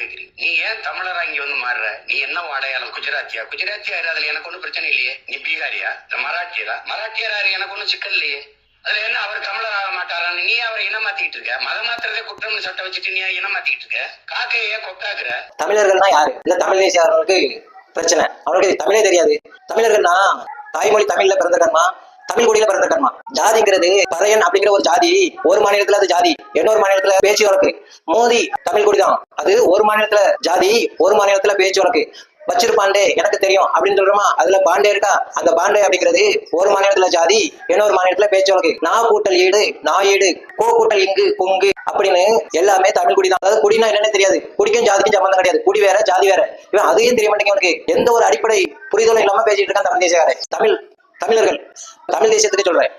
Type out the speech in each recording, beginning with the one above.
கேக்குறீங்க. நீ ஏன் தமிழரா இங்க வந்து மாறுற? நீ என்ன அடையாளம்? குஜராத்தியா? குஜராத்தியா அதுல எனக்கு ஒன்றும் பிரச்சனை இல்லையே. நீ பீகாரியா இல்ல மராட்டியரா? மராட்டியராரு எனக்கு ஒன்றும் சிக்கல் இல்லையே. அதுல என்ன அவர் தமிழர் ஆக மாட்டாரான்னு நீ அவரை இனமாத்திட்டு இருக்க. மதம் மாத்திரதே குற்றம்னு சட்டம் வச்சுட்டு நீ இனமாத்திட்டு இருக்க. காக்கைய கொக்காக்குற. தமிழர்கள்னா யாரு? இல்ல தமிழ் தேசியர்களுக்கு பிரச்சனை, அவனுக்கு தமிழே தெரியாது. தமிழர்கள்னா தாய்மொழி தமிழ்ல பிறந்த கண்மா, தமிழ் குடியில பிறந்த கண்மா. ஜாதிங்கிறது பறையன் அப்படிங்கிற ஒரு ஜாதி, ஒரு மாநிலத்துல அது ஜாதி, இன்னொரு மாநிலத்துல பேச்சு வழக்கு. மோதி தமிழ் குடிதான், அது ஒரு மாநிலத்துல ஜாதி, ஒரு மாநிலத்துல பேச்சு வழக்கு. வச்சிருப்பாண்டே எனக்கு தெரியும் அப்படின்னு சொல்றோமா, அதுல பாண்டே இருக்கா. அந்த பாண்டே அப்படிங்கிறது ஒரு மாநிலத்துல ஜாதி, இன்னொரு மாநிலத்துல பேச்சு வழக்கு. நா கூட்டல் ஈடு, நான் ஈடு, கோ கூட்டல் இங்கு கொங்கு அப்படின்னு எல்லாமே தமிழ் குடிதான். அதாவது குடினா என்னன்னு தெரியாது, குடிக்கும் ஜாதிக்கும் சம்பந்தம் கிடையாது. குடி வேற ஜாதி வேற. இவன் அதையும் தெரிய மாட்டேங்க. அவனுக்கு எந்த ஒரு அடிப்படை புரிதலும் இல்லாம பேசிட்டு இருக்கான் தமிழ் தேசியக்காரன். தமிழர்கள் தமிழ் தேசியத்துக்கு சொல்றேன்.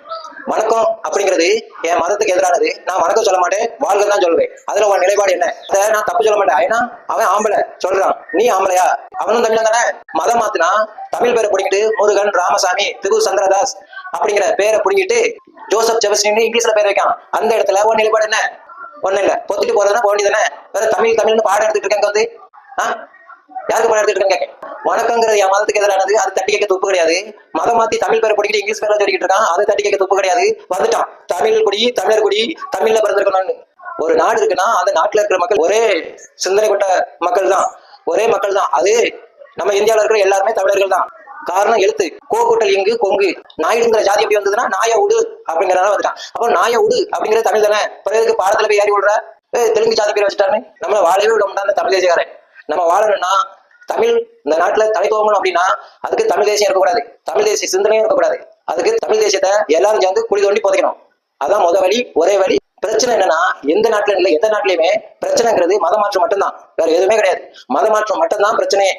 வணக்கம் அப்படிங்கிறது என் மதத்துக்கு எதிரானது. நான் வணக்கம் சொல்ல மாட்டேன், வாழ்க தான் சொல்லுவேன். அதுல உன் நிலைப்பாடு என்ன? அதை நான் தப்பு சொல்ல மாட்டேன். ஏன்னா அவன் ஆம்பளை சொல்றான், நீ ஆம்பளையா? அவனும் தமிழன் தானே. மதம் மாத்தினா தமிழ் பேரை பிடிக்கிட்டு முருகன், ராமசாமி, திகு சந்திரதாஸ் அப்படிங்கிற பேரை பிடிக்கிட்டு ஜோசப் ஜெபஸ்டின் இங்கிலீஷ்ல பேர் வைக்கான். அந்த இடத்துல உன் நிலைப்பாடு என்ன? ஒண்ணு இல்ல, பொத்துட்டு போறதுன்னா போக வேண்டியதானே. வேற தமிழ்னு பாடம் எடுத்துட்டு இருக்காங்க வந்து யாருக்கு பாடம் எடுத்துட்டு இருக்காங்க? வணக்கங்கிறது என் மதத்துக்கு எதிரானது, அது தட்டி கேட்க துப்பு கிடையாது. மதம் மாத்தி தமிழ் பேரை படிக்கிட்டு இங்கிலீஷ் பேரை சொல்லிக்கிட்டு இருக்கான், அது தட்டி கேட்க துப்பு கிடையாது. வந்துட்டான் தமிழ் குடி, தமிழர் குடி, தமிழ்ல பிறந்திருக்கணும்னு. ஒரு நாடு இருக்குன்னா அந்த நாட்டுல இருக்கிற மக்கள் ஒரே சிந்தனை கொண்ட மக்கள் தான், ஒரே மக்கள் தான். அது நம்ம இந்தியாவில இருக்கிற எல்லாருமே தமிழர்கள் தான். காரணம் எழுத்து. கோ கூட்டல் இங்கு கொங்கு. நாயுடுங்கிற ஜாதி எப்படி வந்ததுன்னா நாய உடு அப்படிங்கிறத வந்துட்டான். அப்போ நாய உடு அப்படிங்கிற தமிழ் தானே. பிறகு பாடத்துல போய் ஏறி விடுற தெலுங்கு ஜாதி பேர் வச்சுட்டாருன்னு நம்மள வாழவே விட முடியாது. அந்த தமிழ் தேசியக்காரன் நம்ம வாழணும்னா தமிழ் இந்த நாட்டுல தலைத்துவங்கணும் அப்படின்னா அதுக்கு தமிழ் தேசியம் இருக்கக்கூடாது, தமிழ் தேசிய சிந்தனையும் இருக்கக்கூடாது. அதுக்கு தமிழ் தேசியத்தை எல்லாரும் சேர்ந்து குழி தோண்டி புதைக்கணும். அதான் முத வழி, ஒரே வழி. பிரச்சனை என்னன்னா எந்த நாட்டுல இல்லை, எந்த நாட்டிலையுமே பிரச்சனைங்கிறது மத மாற்றம் மட்டும்தான், வேற எதுவுமே கிடையாது. மத மாற்றம் மட்டும்தான் பிரச்சனையே.